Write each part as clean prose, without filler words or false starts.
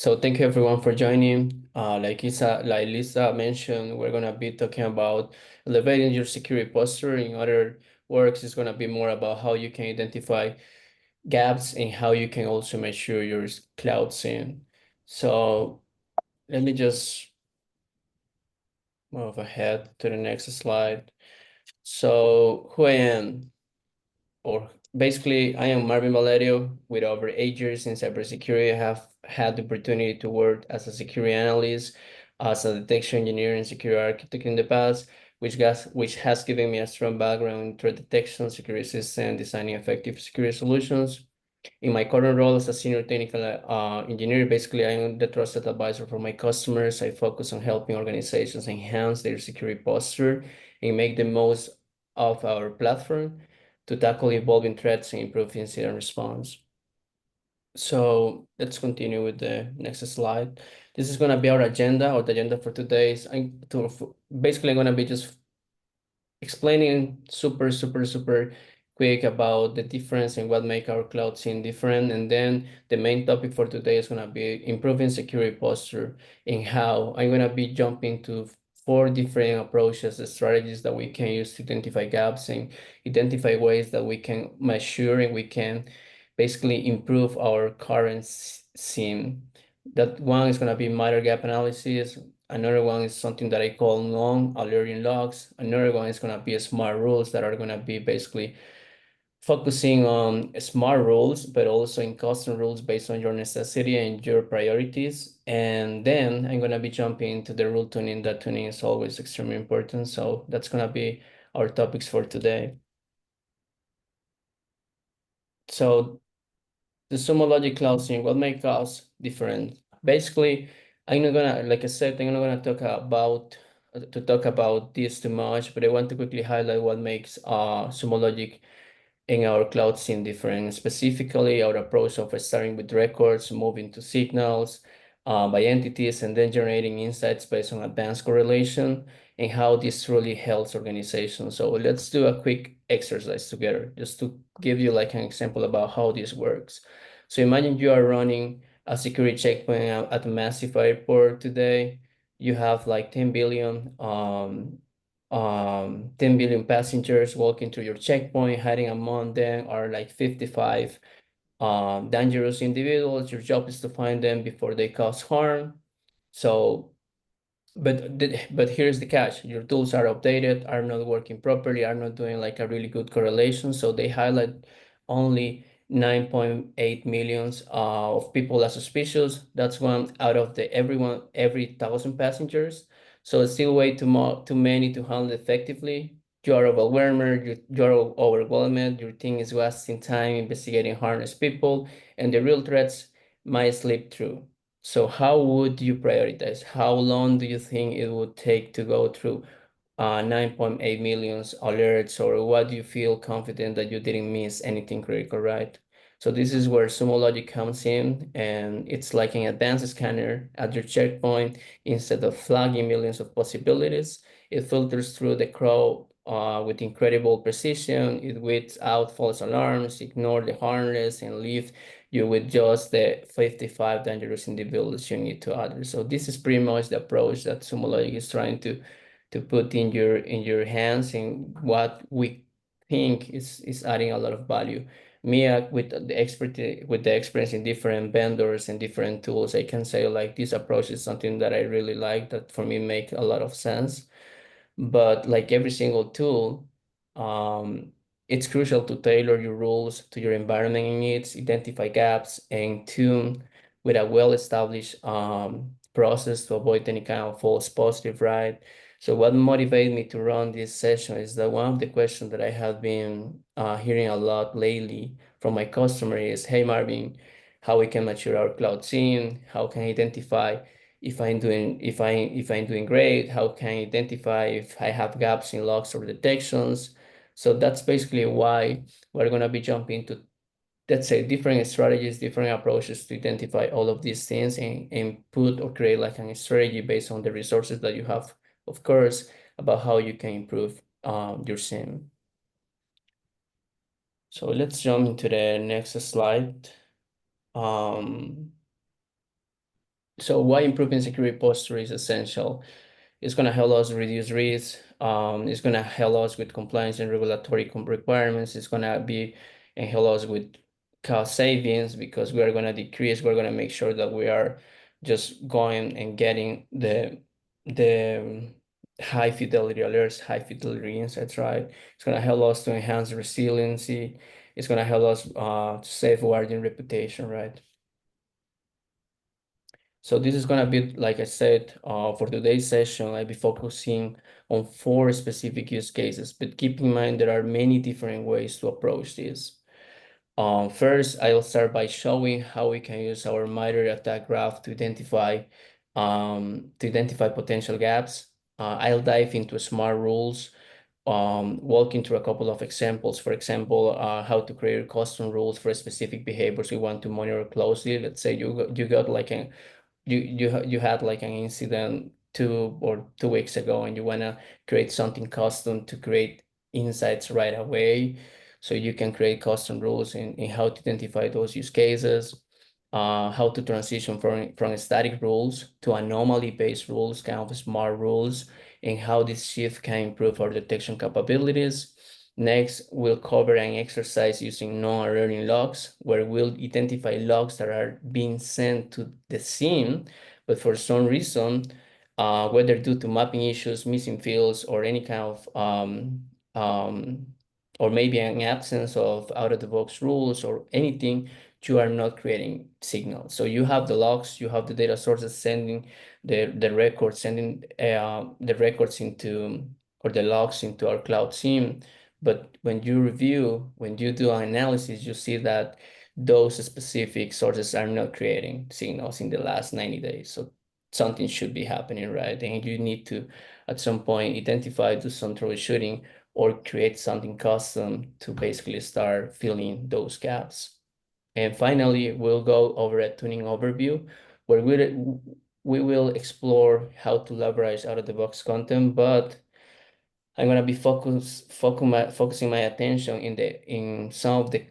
So thank you everyone for joining. Like Lisa mentioned, we're gonna be talking about elevating your security posture. In other words, it's gonna be more about how you can identify gaps and how you can also make sure your cloud SIEM. So let me just move ahead to the next slide. So who I am, or basically, I am Marvin Valerio. With over 8 years in cybersecurity, I have had the opportunity to work as a security analyst, as a detection engineer, and security architect in the past, which has given me a strong background in threat detection, security system, designing effective security solutions. In my current role as a senior technical engineer, basically, I am the trusted advisor for my customers. I focus on helping organizations enhance their security posture and make the most of our platform to tackle evolving threats and improve incident response. So let's continue with the next slide. This is going to be our agenda, or the agenda for today is basically I'm going to be just explaining super quick about the difference and what make our cloud scene different. And then the main topic for today is going to be improving security posture, and how I'm going to be jumping to 4 different approaches, the strategies that we can use to identify gaps and identify ways that we can measure and we can basically improve our current SIEM. That one is going to be minor gap analysis. Another one is something that I call non-alerting logs. Another one is going to be smart rules that are going to be basically focusing on smart rules, but also in custom rules based on your necessity and your priorities. And then I'm going to be jumping into the rule tuning. That tuning is always extremely important. So that's going to be our topics for today. So the Sumo Logic Cloud SIEM, what makes us different? Basically, I'm not gonna, like I said, I'm not gonna talk about this too much, but I want to quickly highlight what makes Sumo Logic in our cloud scene different, specifically our approach of starting with records, moving to signals by entities, and then generating insights based on advanced correlation, and how this truly helps organizations. So let's do a quick exercise together, just to give you like an example about how this works. So imagine you are running a security checkpoint at a massive airport today. You have like 10 billion passengers walking through your checkpoint. Hiding among them are like 55 dangerous individuals. Your job is to find them before they cause harm. So but here's the catch: your tools are outdated, are not working properly, are not doing like a really good correlation. So they highlight only 9.8 millions of people as suspicious. That's one out of every 1,000 passengers. So it's still way too many to handle effectively. You are overwhelmed, you're overwhelmed, your team is wasting time investigating harmless people, and the real threats might slip through. So how would you prioritize? How long do you think it would take to go through 9.8 million alerts, or what do you feel confident that you didn't miss anything critical, right? So this is where Sumo Logic comes in, and it's like an advanced scanner at your checkpoint. Instead of flagging millions of possibilities, it filters through the crowd with incredible precision. It weeds out false alarms, ignore the harmless, and leave you with just the 55 dangerous individuals you need to address. So this is pretty much the approach that Sumo Logic is trying to put in your hands, and what we think is adding a lot of value. Me with the experience in different vendors and different tools, I can say like this approach is something that I really like, that for me make a lot of sense. But like every single tool, um, it's crucial to tailor your rules to your environment and needs, identify gaps, and tune with a well-established process to avoid any kind of false positive, right? So what motivated me to run this session is that one of the questions that I have been hearing a lot lately from my customer is, hey Marvin, how we can mature our cloud scene, how can I identify if I'm doing great, how can I identify if I have gaps in logs or detections. So that's basically why we're going to be jumping to, let's say, different strategies, different approaches to identify all of these things, and put or create like a strategy based on the resources that you have, of course, about how you can improve your SIM. So let's jump into the next slide. Um, So why improving security posture is essential? It's going to help us reduce risk. It's going to help us with compliance and regulatory requirements. It's going to be and help us with cost savings because we are going to decrease. We're going to make sure that we are just going and getting the high fidelity alerts, high fidelity insights, right? It's going to help us to enhance resiliency. It's going to help us to safeguard your reputation, right? So this is gonna be, like I said, for today's session, I'll be focusing on 4 specific use cases, but keep in mind there are many different ways to approach this. First, I'll start by showing how we can use our MITRE attack graph to identify potential gaps. I'll dive into smart rules, walking through a couple of examples. For example, how to create custom rules for specific behaviors we want to monitor closely. Let's say you got like you had like an incident 2 weeks ago and you want to create something custom to create insights right away, so you can create custom rules in how to identify those use cases, how to transition from static rules to anomaly-based rules, kind of smart rules, and how this shift can improve our detection capabilities. Next, we'll cover an exercise using non-alerting logs, where we'll identify logs that are being sent to the SIEM, but for some reason, whether due to mapping issues, missing fields, or any kind of, or maybe an absence of out-of-the-box rules or anything, you are not creating signals. So you have the logs, you have the data sources sending the records, sending the records into, or the logs into our cloud SIEM. But when you review, when you do an analysis, you see that those specific sources are not creating signals in the last 90 days. So something should be happening, right? And you need to, at some point, identify, do some troubleshooting, or create something custom to basically start filling those gaps. And finally, we'll go over a tuning overview where we will explore how to leverage out-of-the-box content, but I'm gonna be focusing my attention in some of the,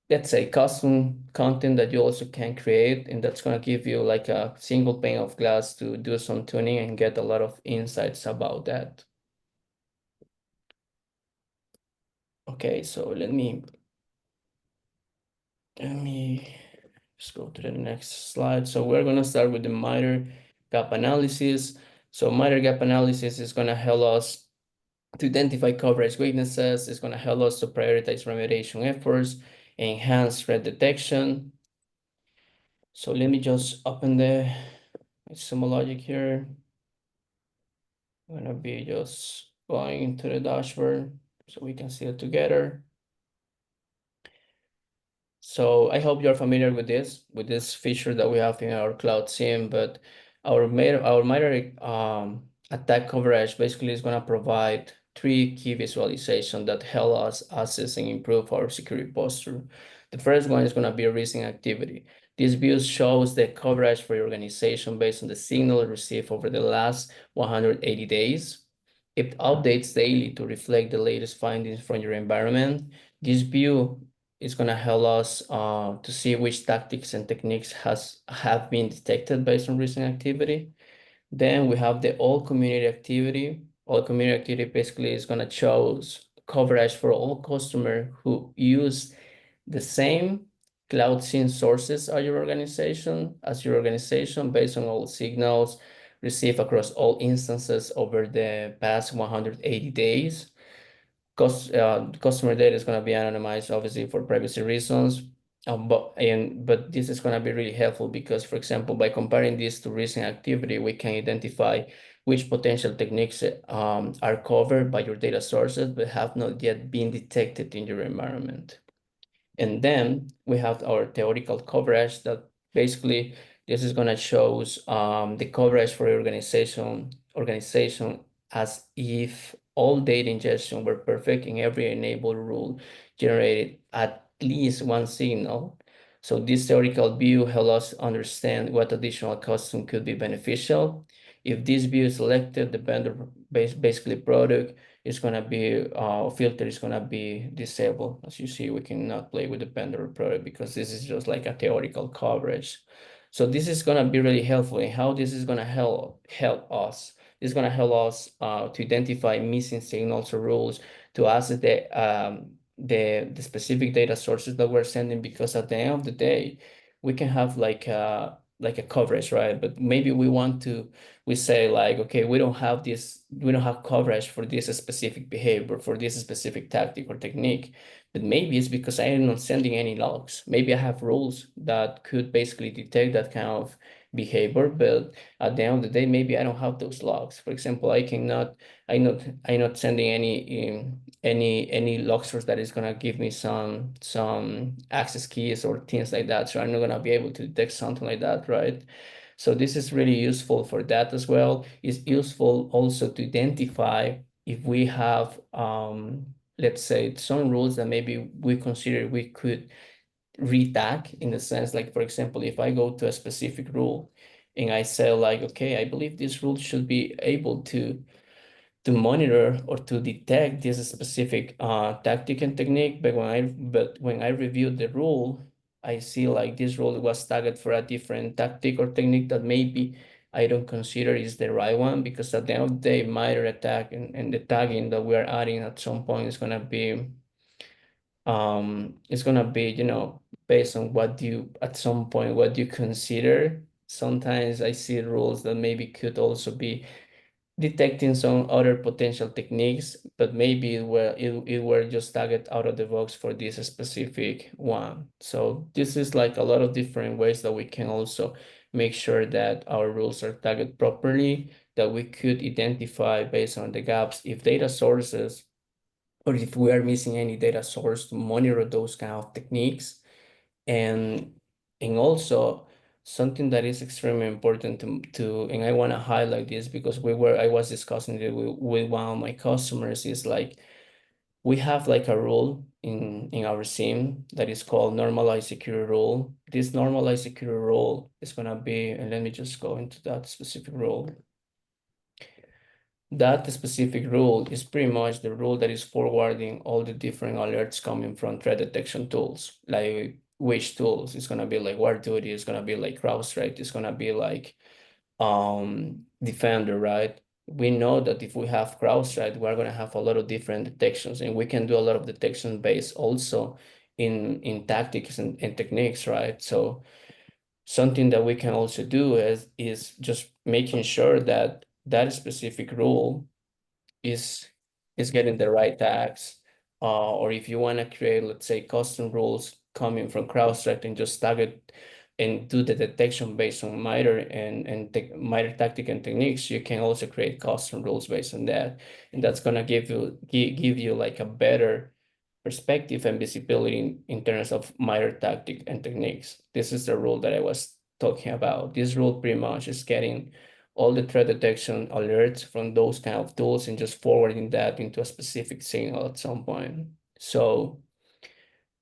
let's say, custom content that you also can create, and that's gonna give you like a single pane of glass to do some tuning and get a lot of insights about that. Okay, so let me just go to the next slide. So we're gonna start with the MITRE gap analysis. So MITRE gap analysis is gonna help us to identify coverage weaknesses. It's going to help us to prioritize remediation efforts, enhance threat detection. So let me just open the Sumo Logic here. I'm going to be just going into the dashboard so we can see it together. So I hope you're familiar with this feature that we have in our cloud SIEM, but our MITRE attack coverage basically is going to provide 3 key visualization that help us assess and improve our security posture. The first one is going to be recent activity. This view shows the coverage for your organization based on the signal received over the last 180 days. It updates daily to reflect the latest findings from your environment. This view is going to help us to see which tactics and techniques have been detected based on recent activity. Then we have the all community activity. All community activity basically is going to show coverage for all customers who use the same cloud SIEM sources as your organization based on all signals received across all instances over the past 180 days. Customer data is going to be anonymized, obviously, for privacy reasons. But this is going to be really helpful because, for example, by comparing this to recent activity, we can identify which potential techniques are covered by your data sources but have not yet been detected in your environment. And then we have our theoretical coverage that basically this is going to show the coverage for your organization as if all data ingestion were perfect and every enabled rule generated at least one signal. So this theoretical view helps us understand what additional custom could be beneficial. If this view is selected, the vendor basically product is going to be, filter is going to be disabled. As you see, we cannot play with the vendor product because this is just like a theoretical coverage. So this is gonna be really helpful. And how this is gonna help us? It's gonna help us to identify missing signals or rules, to access the specific data sources that we're sending, because at the end of the day, we can have like a coverage, right? But maybe we say like, okay, we don't have coverage for this specific behavior, for this specific tactic or technique. But maybe it's because I am not sending any logs. Maybe I have rules that could basically detect that kind of behavior, but at the end of the day, maybe I don't have those logs. For example, I'm not sending any log source that is gonna give me some access keys or things like that. So I'm not gonna be able to detect something like that, right? So this is really useful for that as well. It's useful also to identify if we have let's say some rules that maybe we consider we could retag, in the sense like, for example, if I go to a specific rule and I say like, okay, I believe this rule should be able to monitor or to detect this specific tactic and technique, but when I review the rule, I see like this rule was tagged for a different tactic or technique that maybe I don't consider is the right one, because at the end of the day, MITRE attack and the tagging that we're adding at some point is gonna be based on what you at some point what you consider. Sometimes I see rules that maybe could also be detecting some other potential techniques, but maybe it were just target out of the box for this specific one. So this is like a lot of different ways that we can also make sure that our rules are tagged properly, that we could identify based on the gaps if data sources, or if we are missing any data source, to monitor those kind of techniques. And also something that is extremely important and I want to highlight this because I was discussing it with one of my customers, is like we have like a rule in our SIEM that is called normalized security rule. This normalized security rule is going to be, and let me just go into that specific rule. That specific rule is pretty much the rule that is forwarding all the different alerts coming from threat detection tools. Like which tools? It's gonna be like WarDuty, it's gonna be like CrowdStrike, it's gonna be like Defender, right? We know that if we have CrowdStrike, we're gonna have a lot of different detections, and we can do a lot of detection based also in tactics and techniques, right? So something that we can also do is just making sure that that specific rule is getting the right tags. Or if you want to create, let's say, custom rules coming from CrowdStrike and just tag it and do the detection based on MITRE and MITRE tactic and techniques, you can also create custom rules based on that. And that's gonna give you like a better perspective and visibility in terms of MITRE tactic and techniques. This is the rule that I was talking about. This rule pretty much is getting all the threat detection alerts from those kind of tools and just forwarding that into a specific signal at some point. So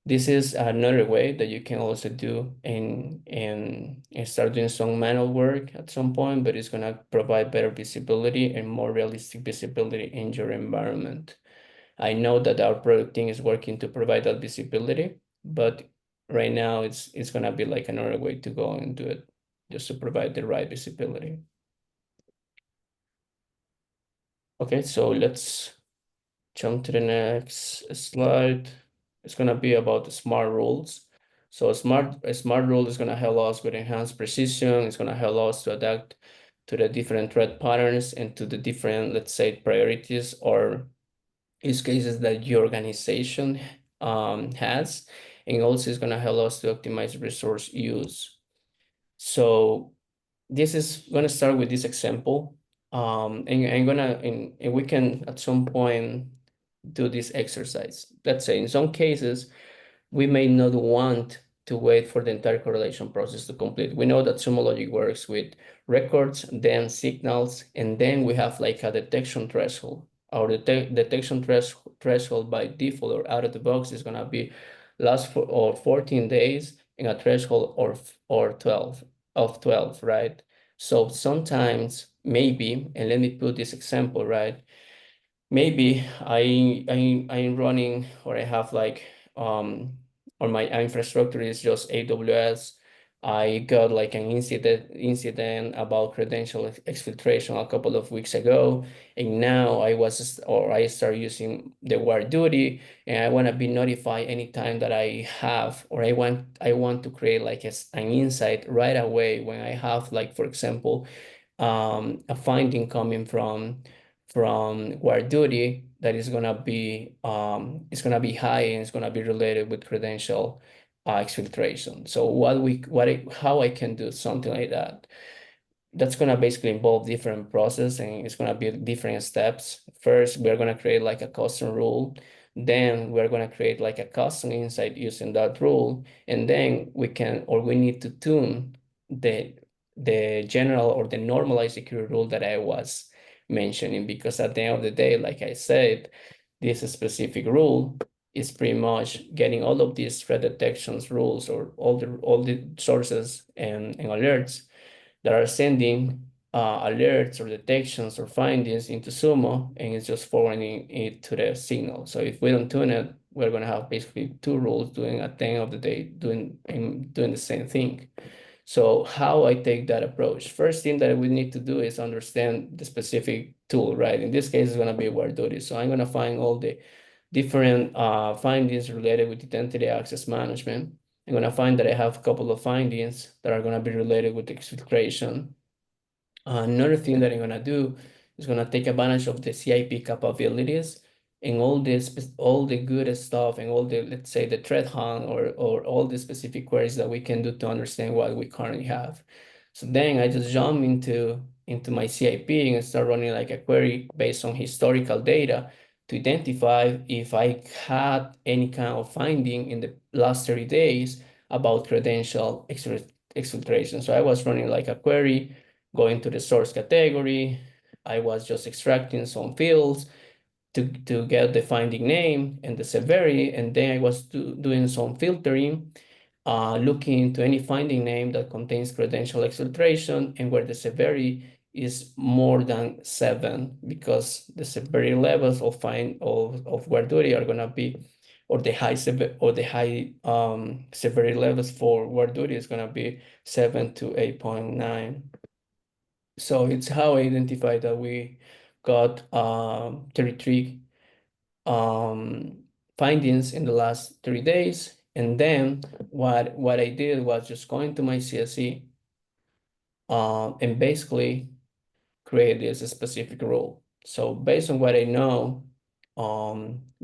this is another way that you can also do and start doing some manual work at some point, but it's gonna provide better visibility and more realistic visibility in your environment. I know that our product team is working to provide that visibility, but right now it's gonna be like another way to go and do it, just to provide the right visibility. Okay, so let's jump to the next slide. It's gonna be about the smart rules. So a smart rule is gonna help us with enhanced precision. It's gonna help us to adapt to the different threat patterns and to the different, let's say, priorities or use cases that your organization has. And also it's gonna help us to optimize resource use. So this is gonna start with this example. And I'm gonna and we can at some point do this exercise. Let's say in some cases, we may not want to wait for the entire correlation process to complete. We know that Sumo Logic works with records, then signals, and then we have like a detection threshold. Our detection threshold by default or out of the box is gonna be last for or 14 days and a threshold or 12, right? So sometimes maybe, and let me put this example, right? Maybe I'm running, or I have like or my infrastructure is just AWS, I got like an incident about credential exfiltration a couple of weeks ago, and now I start using the Guard Duty, and I want to be notified anytime that I have, or I want to create like an insight right away when I have, like, for example, a finding coming from Guard Duty that is gonna be it's gonna be high, and it's gonna be related with credential exfiltration. So how I can do something like that? That's gonna basically involve different process, and it's gonna be different steps. First, we're gonna create like a custom rule. Then we're gonna create like a custom insight using that rule, and then we need to tune the the general or the normalized security rule that I was mentioning, because at the end of the day, like I said, this specific rule is pretty much getting all of these threat detections rules, or all the sources and alerts that are sending alerts or detections or findings into Sumo, and it's just forwarding it to the signal. So if we don't tune it, we're going to have basically two rules doing at the end of the day, doing the same thing. So how I take that approach? First thing that we need to do is understand the specific tool, right? In this case, it's going to be Word Duty. So I'm going to find all the different findings related with identity access management. I'm going to find that I have a couple of findings that are going to be related with exfiltration. Another thing that I'm going to do is going to take advantage of the CIP capabilities and all the good stuff, and all the, let's say, the threat hunt, or all the specific queries that we can do to understand what we currently have. So then I just jump into my CIP and start running like a query based on historical data to identify if I had any kind of finding in the last 30 days about credential exfiltration. So I was running like a query, going to the source category. I was just extracting some fields to get the finding name and the severity, and then I was doing some filtering, looking into any finding name that contains credential exfiltration and where the severity is more than 7, because the severity levels of Guard Duty are gonna be, or the high severity levels for Guard Duty is gonna be 7 to 8.9. So it's how I identified that we got 33 um, findings in the last 3 days. And then what I did was just go into my CSE and basically create this specific rule. So based on what I know,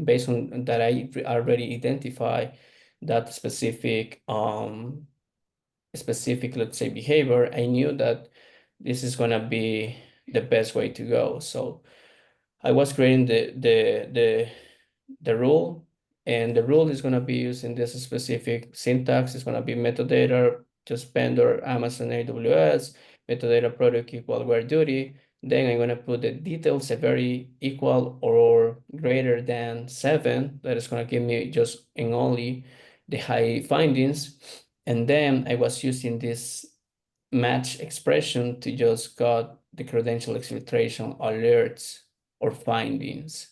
based on that I already identify that specific, let's say, behavior, I knew that this is gonna be the best way to go. So I was creating the rule, and the rule is gonna be using this specific syntax. It's gonna be metadata, just vendor, Amazon AWS, metadata product equal Guard Duty. Then I'm gonna put the detailed severity equal or greater than 7. That is gonna give me just and only the high findings. And then I was using this match expression to just got the credential exfiltration alerts or findings.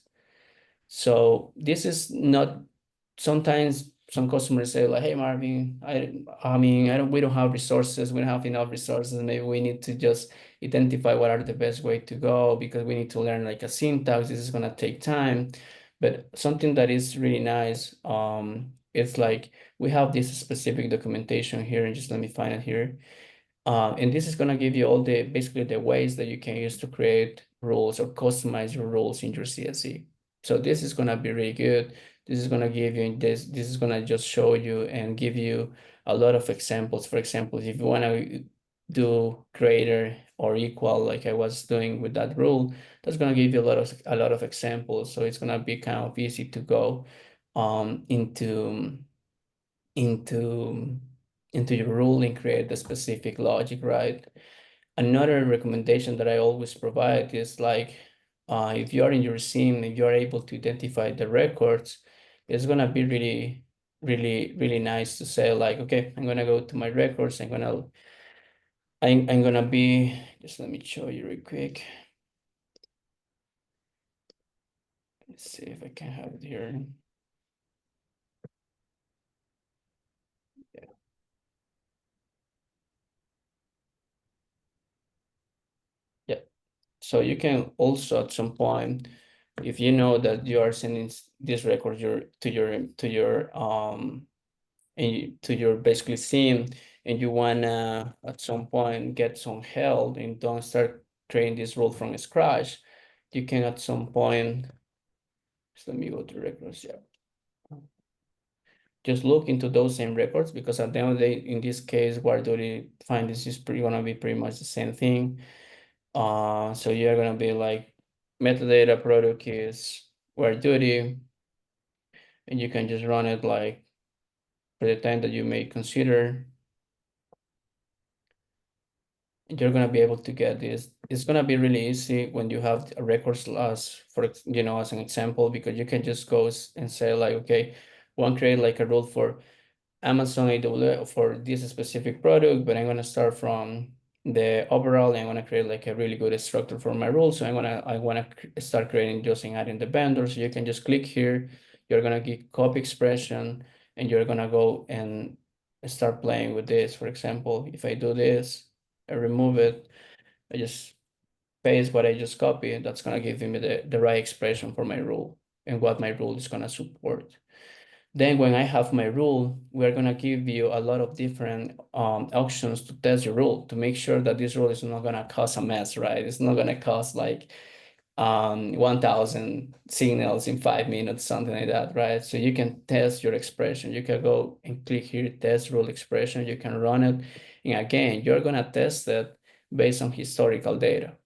So this is not, sometimes some customers say like, hey, Marvin, I mean, we don't have resources. We don't have enough resources. Maybe we need to just identify what are the best way to go, because we need to learn like a syntax. This is going to take time. But something that is really nice, it's like we have this specific documentation here, and just let me find it here. And this is going to give you all the basically the ways that you can use to create rules or customize your rules in your CSE. So this is going to be really good. This is going to give you this is going to just show you and give you a lot of examples. For example, if you want to do greater or equal, like I was doing with that rule, that's going to give you a lot of examples. So it's going to be kind of easy to go into into into your rule and create the specific logic, right? Another recommendation that I always provide is like, if you are in your SIEM, if you're able to identify the records, it's gonna be really, really, really nice to say like, okay, I'm gonna go to my records. I'm gonna be, just let me show you real quick. Let's see if I can have it here. So you can also at some point, if you know that you are sending this record to your basically SIEM, and you wanna at some point get some help and don't start creating this rule from scratch, you can at some point, just let me go to records, yeah. Just look into those same records, because at the end of the day, in this case, where do you find this is gonna be pretty much the same thing. So you're gonna be like metadata product is where duty, and you can just run it like for the time that you may consider. You're gonna be able to get this. It's gonna be really easy when you have a records as as an example, because you can just go and say like, okay, one create like a rule for Amazon AWS for this specific product, but I'm gonna start from the overall, and I'm gonna create like a really good structure for my rule. So I wanna start creating just in adding the vendors. So you can just click here, you're gonna get copy expression, and you're gonna go and start playing with this. For example, if I do this, I remove it, I just paste what I just copied, that's gonna give me the right expression for my rule and what my rule is gonna support. Then when I have my rule, we're gonna give you a lot of different options to test your rule, to make sure that this rule is not gonna cause a mess, right? It's not gonna cause like 1,000 signals in 5 minutes, something like that, right? So you can test your expression. You can go and click here, test rule expression. You can run it. And again, you're gonna test it based on historical data.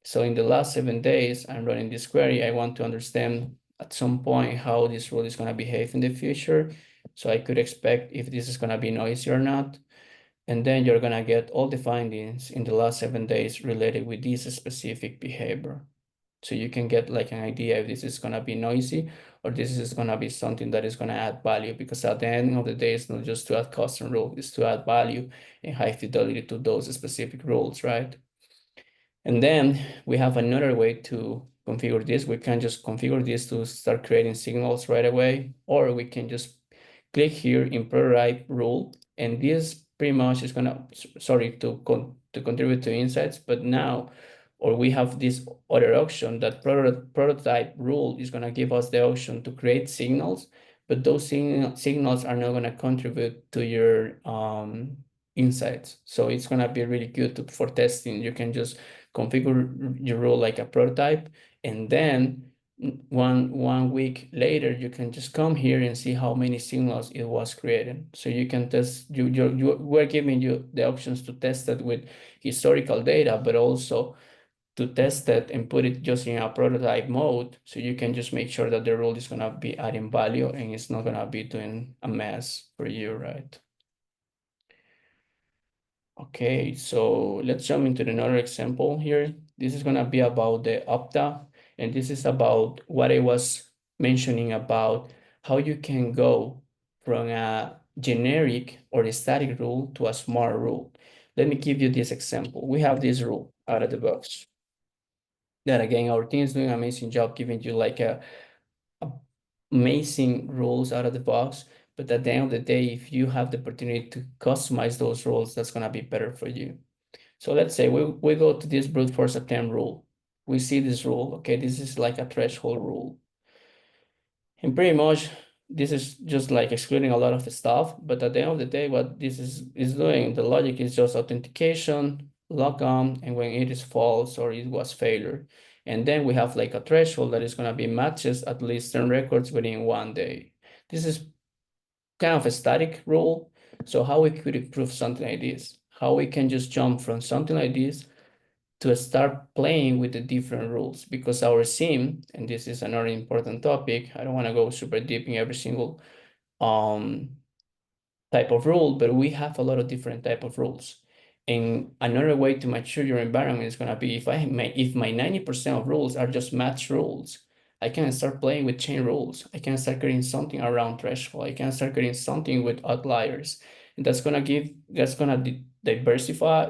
So in the last 7 days, I'm running this query. I want to understand at some point how this rule is gonna behave in the future. So I could expect if this is gonna be noisy or not. And then you're gonna get all the findings in the last 7 days related with this specific behavior. So you can get like an idea if this is gonna be noisy or this is gonna be something that is gonna add value, because at the end of the day, it's not just to add custom rule, it's to add value and high fidelity to those specific rules, right? And then we have another way to configure this. We can just configure this to start creating signals right away, or we can just click here in prototype rule, and this pretty much is gonna, sorry, to contribute to insights, but now, or we have this other option that prototype rule is gonna give us the option to create signals, but those signals are not gonna contribute to your insights. So it's gonna be really good for testing. You can just configure your rule like a prototype, and then one week later, you can just come here and see how many signals it was created. So you can test, we're giving you the options to test it with historical data, but also to test it and put it just in a prototype mode. So you can just make sure that the rule is gonna be adding value and it's not gonna be doing a mess for you, right? Okay, so let's jump into another example here. This is gonna be about the Opta, and this is about what I was mentioning about how you can go from a generic or a static rule to a smart rule. Let me give you this example. We have this rule out of the box. That again, our team is doing an amazing job giving you like a amazing rules out of the box. But at the end of the day, if you have the opportunity to customize those rules, that's gonna be better for you. So let's say we go to this brute force attempt rule. We see this rule, okay, this is like a threshold rule. And pretty much this is just like excluding a lot of the stuff, but at the end of the day, what this is doing, the logic is just authentication, log on, and when it is false or it was failure. And then we have like a threshold that is gonna be matches at least 10 records within 1 day. This is kind of a static rule. So how we could improve something like this? How we can just jump from something like this to start playing with the different rules, because our SIEM, and this is another important topic, I don't want to go super deep in every single um type of rule, but we have a lot of different type of rules. And another way to mature your environment is going to be if my 90% of rules are just match rules, I can start playing with chain rules. I can start creating something around threshold. I can start creating something with outliers. And that's gonna diversify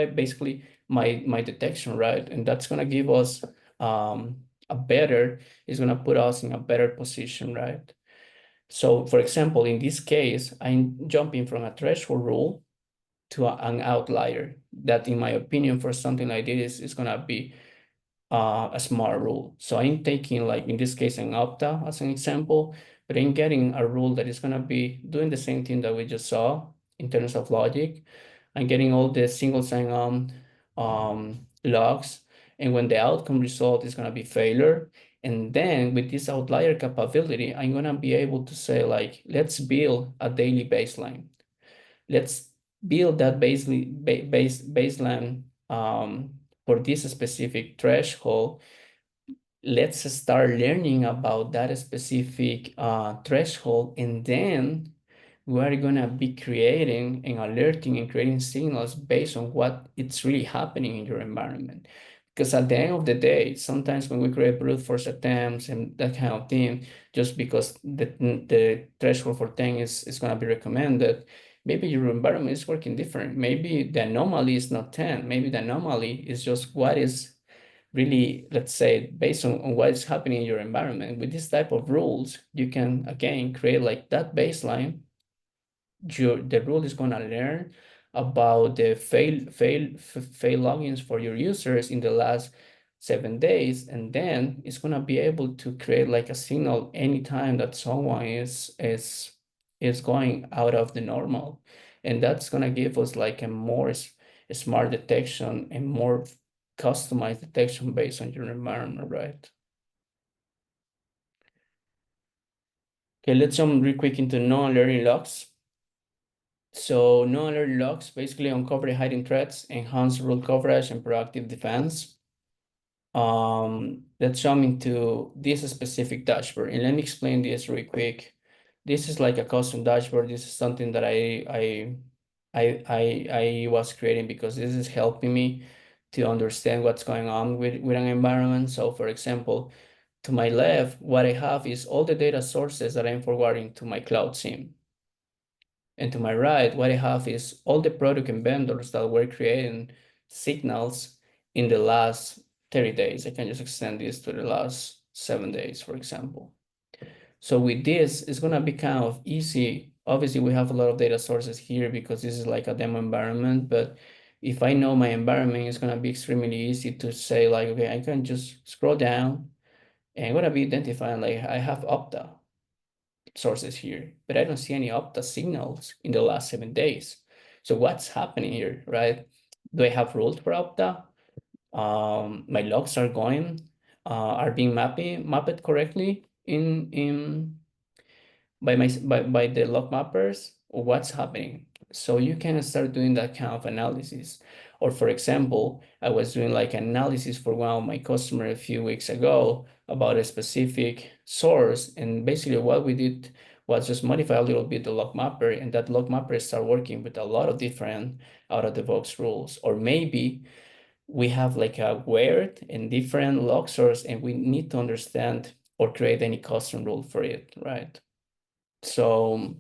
basically my detection, right? And that's gonna give us a better, is gonna put us in a better position, right? So for example, in this case, I'm jumping from a threshold rule to an outlier. That, in my opinion, for something like this is gonna be a smart rule. So I'm taking, like in this case, an Opta as an example, but I'm getting a rule that is gonna be doing the same thing that we just saw in terms of logic. I'm getting all the single sign-on logs, and when the outcome result is gonna be failure, and then with this outlier capability, I'm gonna be able to say, like, let's build a daily baseline. Let's build that baseline for this specific threshold. Let's start learning about that specific threshold, and then we're gonna be creating and alerting and creating signals based on what it's really happening in your environment. Because at the end of the day, sometimes when we create brute force attempts and that kind of thing, just because the threshold for 10 is gonna be recommended, maybe your environment is working different. Maybe the anomaly is not 10. Maybe the anomaly is just what is really, let's say, based on what is happening in your environment. With this type of rules, you can, again, create like that baseline. The rule is going to learn about the fail logins for your users in the last 7 days, and then it's going to be able to create like a signal anytime that someone is going out of the normal, and that's going to give us like a more smart detection and more customized detection based on your environment, right? Okay, let's jump real quick into non-alerting logs. So non-alert logs basically uncover hiding threats, enhance rule coverage, and proactive defense. Let's jump into this specific dashboard, and let me explain this real quick. This is like a custom dashboard. This is something that I was creating because this is helping me to understand what's going on with an environment. So for example, to my left, what I have is all the data sources that I'm forwarding to my cloud SIEM. And to my right, what I have is all the product and vendors that were creating signals in the last 30 days. I can just extend this to the last 7 days, for example. So with this, it's gonna be kind of easy. Obviously, we have a lot of data sources here because this is like a demo environment, but if I know my environment, it's gonna be extremely easy to say like, okay, I can just scroll down and I'm gonna be identifying like I have Opta sources here, but I don't see any Opta signals in the last 7 days. So what's happening here, right? Do I have rules for Opta? My logs are going, are being mapped correctly in by the log mappers, or what's happening. So you can start doing that kind of analysis. Or for example, I was doing like analysis for one of my customer a few weeks ago about a specific source. And basically what we did was just modify a little bit the log mapper, and that log mapper start working with a lot of different out of the box rules. Or maybe we have like a weird and different log source, and we need to understand or create any custom rule for it, right? So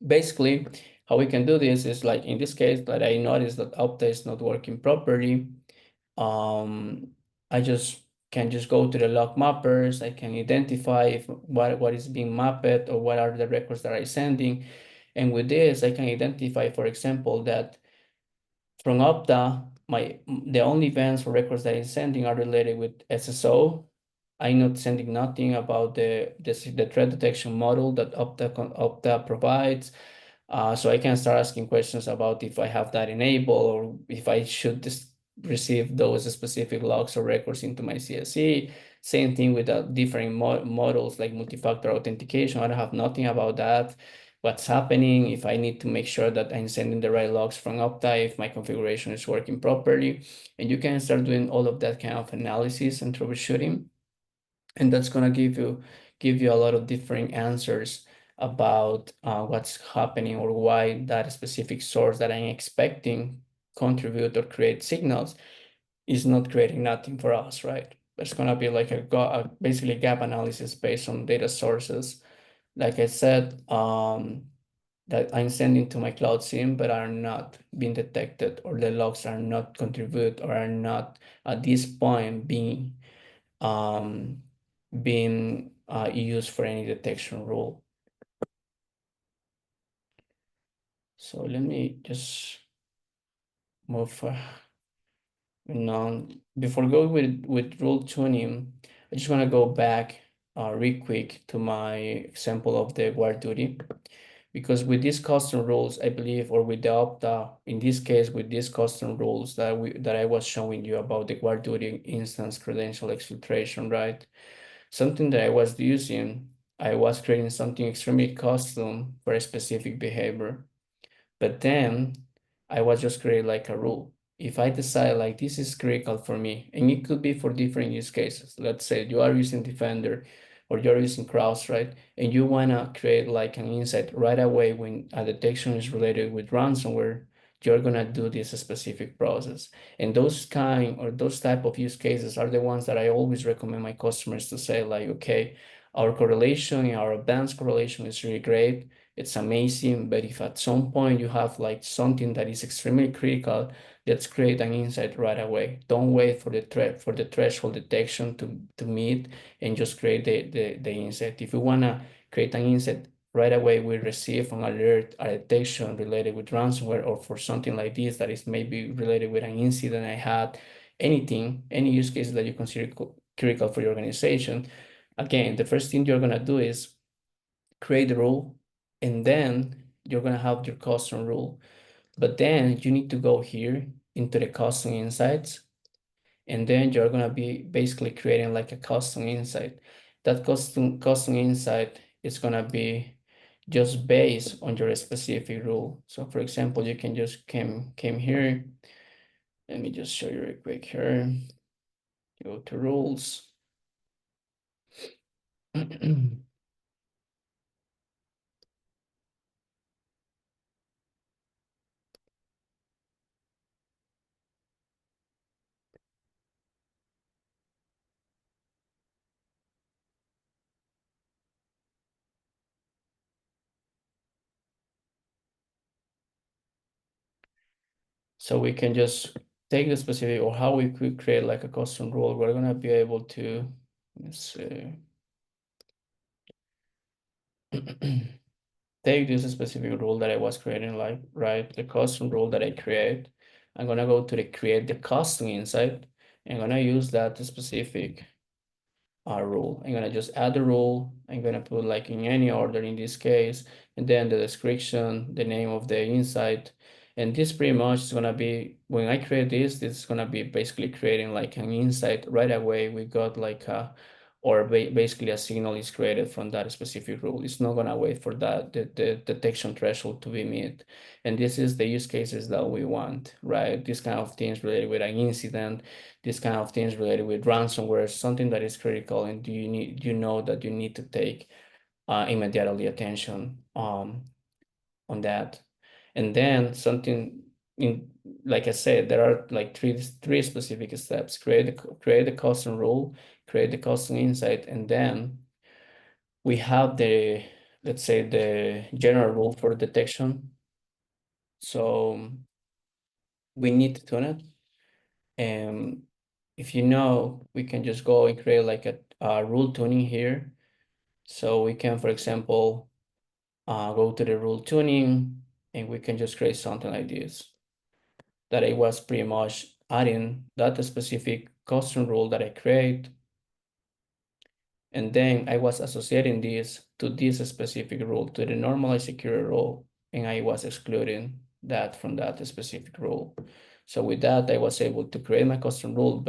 basically, how we can do this is like in this case that I noticed that Opta is not working properly. I just can just go to the log mappers. I can identify if what is being mapped or what are the records that I'm sending. And with this, I can identify, for example, that from Opta, the only events or records that I'm sending are related with SSO. I'm not sending nothing about the threat detection model that Opta provides. So I can start asking questions about if I have that enabled or if I should just receive those specific logs or records into my CSE. Same thing with the different models like multi-factor authentication. I don't have nothing about that. What's happening, if I need to make sure that I'm sending the right logs from Opta, if my configuration is working properly. And you can start doing all of that kind of analysis and troubleshooting. And that's gonna give you a lot of different answers about what's happening or why that specific source that I'm expecting contribute or create signals is not creating nothing for us, right? It's gonna be like basically gap analysis based on data sources. Like I said, that I'm sending to my cloud SIEM, but are not being detected, or the logs are not contribute or are not at this point um, being used for any detection rule. So let me just move no, before going with rule tuning, I just want to go back real quick to my example of the guard duty, because with these custom rules, I believe, or with the opt-out, in this case, with these custom rules that I was showing you about the guard duty instance credential exfiltration, right? Something that I was using, I was creating something extremely custom for a specific behavior. But then I was just create like a rule. If I decide like this is critical for me, and it could be for different use cases. Let's say you are using Defender or you're using Cross, right? And you wanna create like an insight right away when a detection is related with ransomware, you're gonna do this specific process. And those kind or those type of use cases are the ones that I always recommend my customers to say like, okay, our correlation, our advanced correlation is really great, it's amazing. But if at some point you have like something that is extremely critical, let's create an insight right away. Don't wait for the threshold detection to meet and just create the insight. If you wanna create an insight right away, we receive an alert, a detection related with ransomware or for something like this that is maybe related with an incident I had, anything, any use case that you consider critical for your organization. Again, the first thing you're gonna do is create the rule, and then you're gonna have your custom rule. But then you need to go here into the custom insights, and then you're gonna be basically creating like a custom insight. That custom insight is gonna be just based on your specific rule. So for example, you can just came here. Let me just show you real quick here. Go to rules. So we can just take the specific, or how we could create like a custom rule. We're gonna be able to, let's see, take this specific rule that I was creating, like, right, the custom rule that I create. I'm gonna go to the create the custom insight. I'm gonna use that specific rule. I'm gonna just add the rule. I'm gonna put like in any order in this case, and then the description, the name of the insight. And this pretty much is gonna be, when I create this is gonna be basically creating like an insight right away. We got like a, or basically a signal is created from that specific rule. It's not gonna wait for that, the detection threshold to be met. And this is the use cases that we want, right? This kind of things related with an incident, these kind of things related with ransomware, something that is critical, and you know that you need to take immediately attention on that. And then something in, like I said, there are like three specific steps: create the custom rule, create the custom insight, and then we have the, let's say, the general rule for detection. So we need to tune it. And if you know, we can just go and create like a rule tuning here. So we can, for example, go to the rule tuning, and we can just create something like this. That I was pretty much adding that specific custom rule that I create. And then I was associating this to this specific rule, to the normalized security rule, and I was excluding that from that specific rule. So with that, I was able to create my custom rule,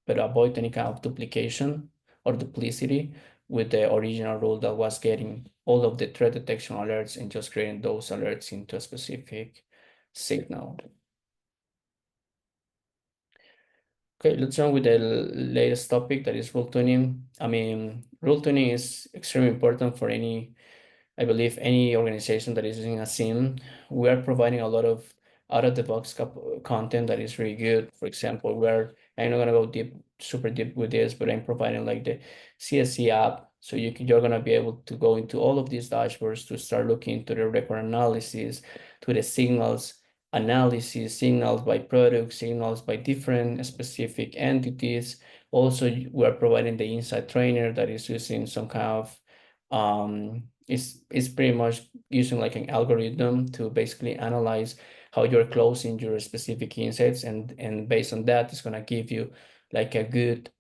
but avoid any kind of duplication or duplicity with the original rule that was getting all of the threat detection alerts and just creating those alerts into a specific signal. Okay, let's run with the latest topic, that is rule tuning. I mean, rule tuning is extremely important for any, I believe, any organization that is using a SIEM. We are providing a lot of out-of-the-box content that is really good. For example, I'm not gonna go super deep with this, but I'm providing like the CSC app. So you're gonna be able to go into all of these dashboards to start looking into the record analysis, to the signals analysis, signals by product, signals by different specific entities. Also, we are providing the insight trainer that is using some kind of it's pretty much using like an algorithm to basically analyze how you're closing your specific insights, and based on that, it's gonna give you like a good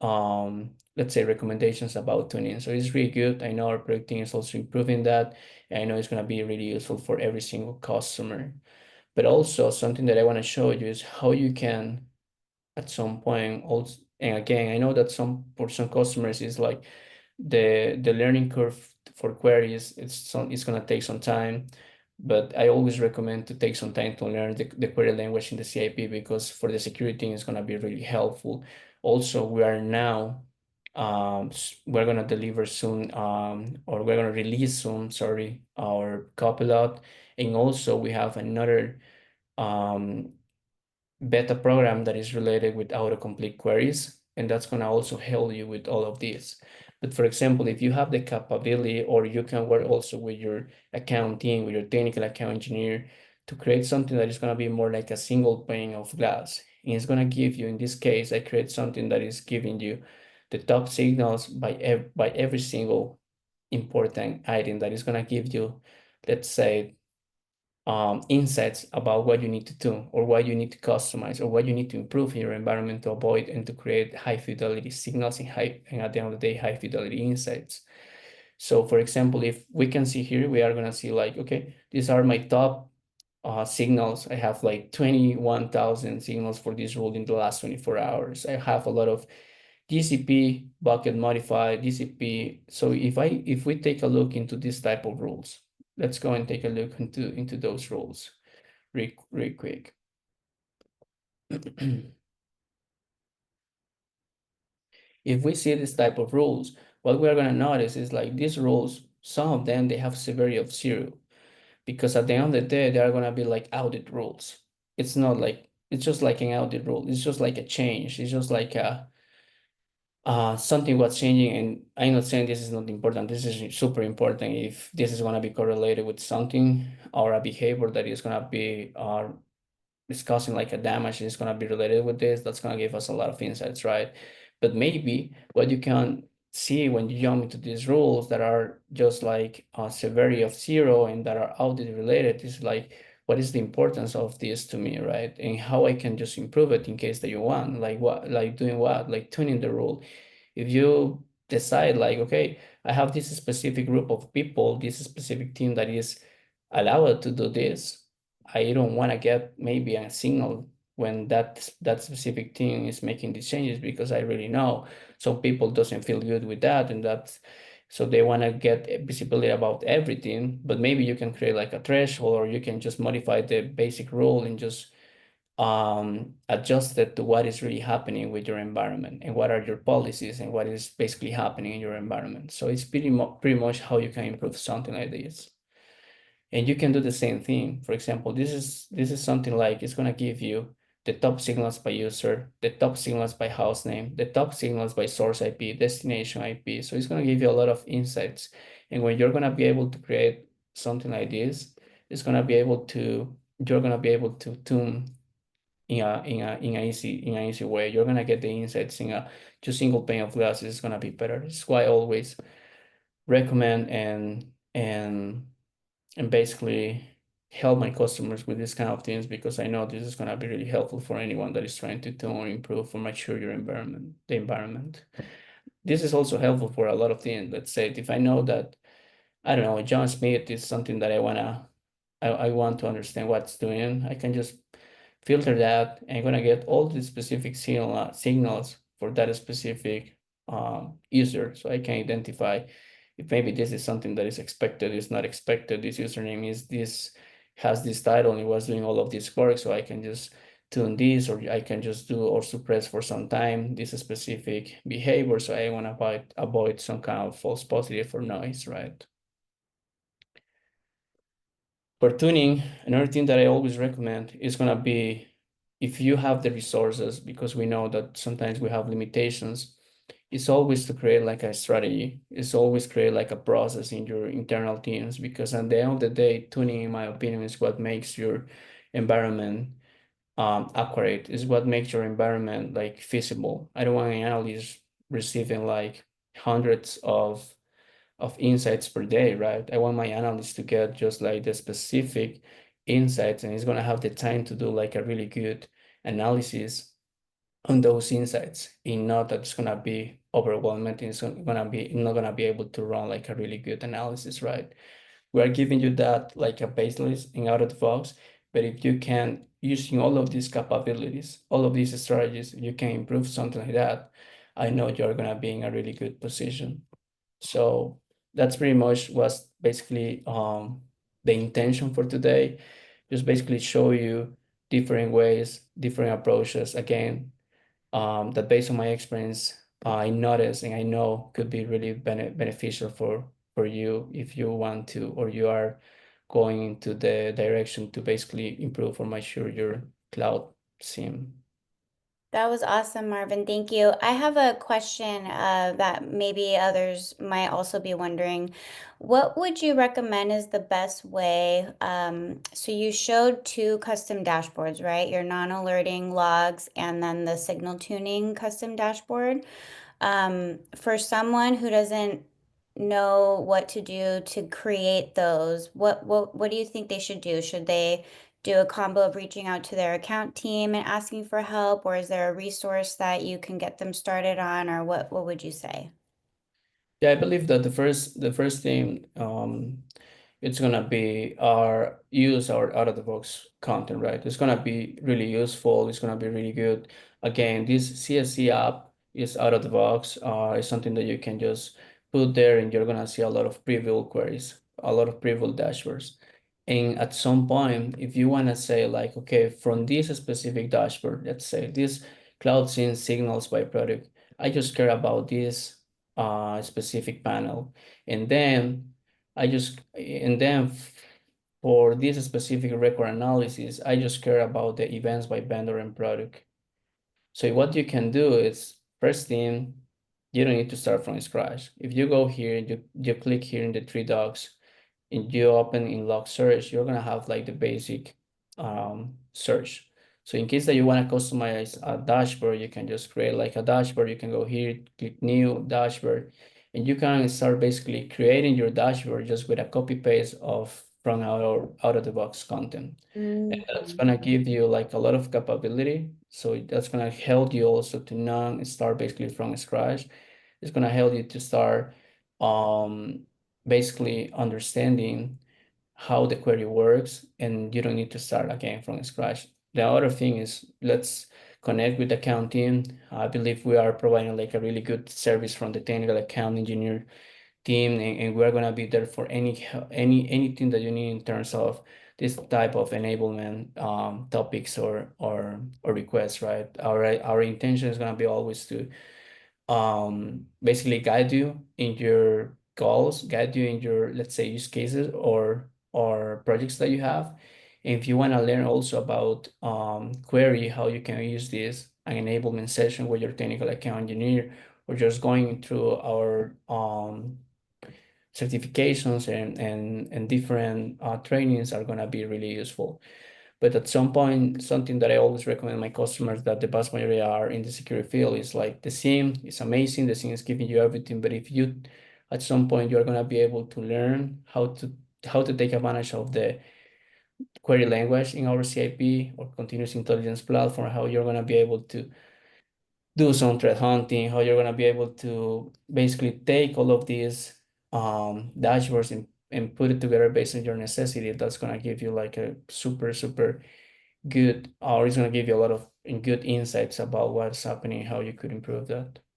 let's say recommendations about tuning. So it's really good. I know our product team is also improving that, and I know it's gonna be really useful for every single customer. But also something that I want to show you is how you can at some point also, and again, I know that for some customers is like the learning curve for queries, it's gonna take some time, but I always recommend to take some time to learn the query language in the CIP, because for the security it's gonna be really helpful. Also, we are now we're gonna deliver soon, or we're gonna release soon, sorry, our copilot, and also we have another um, beta program that is related with autocomplete queries, and that's going to also help you with all of this. But for example, if you have the capability, or you can work also with your account team, with your technical account engineer, to create something that is going to be more like a single pane of glass. And it's going to give you, in this case, I create something that is giving you the top signals by every single important item that is going to give you, let's say, insights about what you need to do, or what you need to customize, or what you need to improve in your environment to avoid and to create high fidelity signals and at the end of the day, high fidelity insights. So for example, if we can see here, we are going to see like, okay, these are my top signals. I have like 21,000 signals for this rule in the last 24 hours. I have a lot of DCP bucket modified DCP. So if we take a look into this type of rules, let's go and take a look into those rules real quick. If we see this type of rules, what we're going to notice is like these rules, some of them, they have severity of 0, because at the end of the day, they are going to be like audit rules. It's not like, it's just like an audit rule. It's just like a change. It's just like a something was changing, and I'm not saying this is not important. This is super important. If this is going to be correlated with something, or a behavior that is going to be discussing like a damage is going to be related with this, that's going to give us a lot of insights, right? But maybe what you can see when you jump into these rules that are just like a severity of 0 and that are audit related is like, what is the importance of this to me, right? And how I can just improve it in case that you want, like what, like doing what, like tuning the rule. If you decide like, okay, I have this specific group of people, this specific team that is allowed to do this, I don't want to get maybe a signal when that specific team is making these changes, because I really know some people doesn't feel good with that, and that's, so they want to get visibility about everything. But maybe you can create like a threshold, or you can just modify the basic rule and just adjust it to what is really happening with your environment, and what are your policies, and what is basically happening in your environment. So it's pretty much how you can improve something like this. And you can do the same thing. For example, this is something like, it's going to give you the top signals by user, the top signals by host name, the top signals by source IP, destination IP. So it's going to give you a lot of insights. And when you're going to be able to create something like this, you're going to be able to tune in an easy way. You're going to get the insights in a just single pane of glass. Is going to be better. It's why I always recommend and basically help my customers with this kind of things, because I know this is going to be really helpful for anyone that is trying to tune or improve or mature the environment. This is also helpful for a lot of things. Let's say if I know that, I don't know, John Smith is something that I want to understand what's doing, I can just filter that, and I'm gonna get all the specific signals for that specific user, so I can identify if maybe this is something that is expected, is not expected, this username is this, has this title, and it was doing all of this work, so I can just tune this, or I can just do or suppress for some time this specific behavior, so I want to avoid some kind of false positive or noise, right? For tuning, another thing that I always recommend is going to be, if you have the resources, because we know that sometimes we have limitations, it's always to create like a strategy. It's always create like a process in your internal teams, because at the end of the day, tuning, in my opinion, is what makes your environment accurate, is what makes your environment like feasible. I don't want an analyst receiving like hundreds of insights per day, right? I want my analysts to get just like the specific insights, and it's gonna have the time to do like a really good analysis on those insights. In not that it's gonna be overwhelming, it's gonna be not gonna be able to run like a really good analysis, right? We are giving you that like a base list in out of the box, but if you can using all of these capabilities, all of these strategies, you can improve something like that. I know you're gonna be in a really good position. So that's pretty much was basically the intention for today. Just basically show you different ways, different approaches. Again, that based on my experience, I notice and I know could be really beneficial for you if you want to, or you are going into the direction to basically improve or mature your cloud SIEM. That was awesome, Marvin. Thank you. I have a question that maybe others might also be wondering. What would you recommend is the best way? So you showed two custom dashboards, right? Your non-alerting logs and then the signal tuning custom dashboard. For someone who doesn't know what to do to create those, what do you think they should do? Should they do a combo of reaching out to their account team and asking for help, or is there a resource that you can get them started on, or what would you say? Yeah, I believe that the first thing it's gonna be our use our out of the box content, right? It's gonna be really useful. It's gonna be really good. Again, this CSC app is out of the box. It's something that you can just put there, and you're gonna see a lot of preview queries, a lot of preview dashboards. And at some point, if you wanna say like, okay, from this specific dashboard, let's say this cloud scene signals by product, I just care about this specific panel, and then for this specific record analysis, I just care about the events by vendor and product. So what you can do is first thing, you don't need to start from scratch. If you go here, you click here in the three dots, and you open in log search, you're gonna have like the basic search. So in case that you want to customize a dashboard, you can just create like a dashboard. You can go here, click new dashboard, and you can start basically creating your dashboard just with a copy paste of from out of the box content. And that's Mhm. gonna give you like a lot of capability. So that's gonna help you also to not start basically from scratch. It's gonna help you to start um, basically understanding how the query works, and you don't need to start again from scratch. The other thing is let's connect with the account team. I believe we are providing like a really good service from the technical account engineer team, and we're gonna be there for anything that you need in terms of this type of enablement topics or requests, right? Our intention is gonna be always to basically guide you in your goals, guide you in your, let's say, use cases or projects that you have. And if you want to learn also about query, how you can use this, an enablement session with your technical account engineer, or just going through our certifications and different trainings are going to be really useful. But at some point, something that I always recommend my customers that the vast majority are in the security field is like the SIEM is amazing. The SIEM is giving you everything. But if you, at some point, you're going to be able to learn how to take advantage of the query language in our CIP or continuous intelligence platform, how you're going to be able to do some threat hunting, how you're going to be able to basically take all of these dashboards and put it together based on your necessity. That's going to give you like a super good, or it's going to give you a lot of good insights about what's happening, how you could improve that.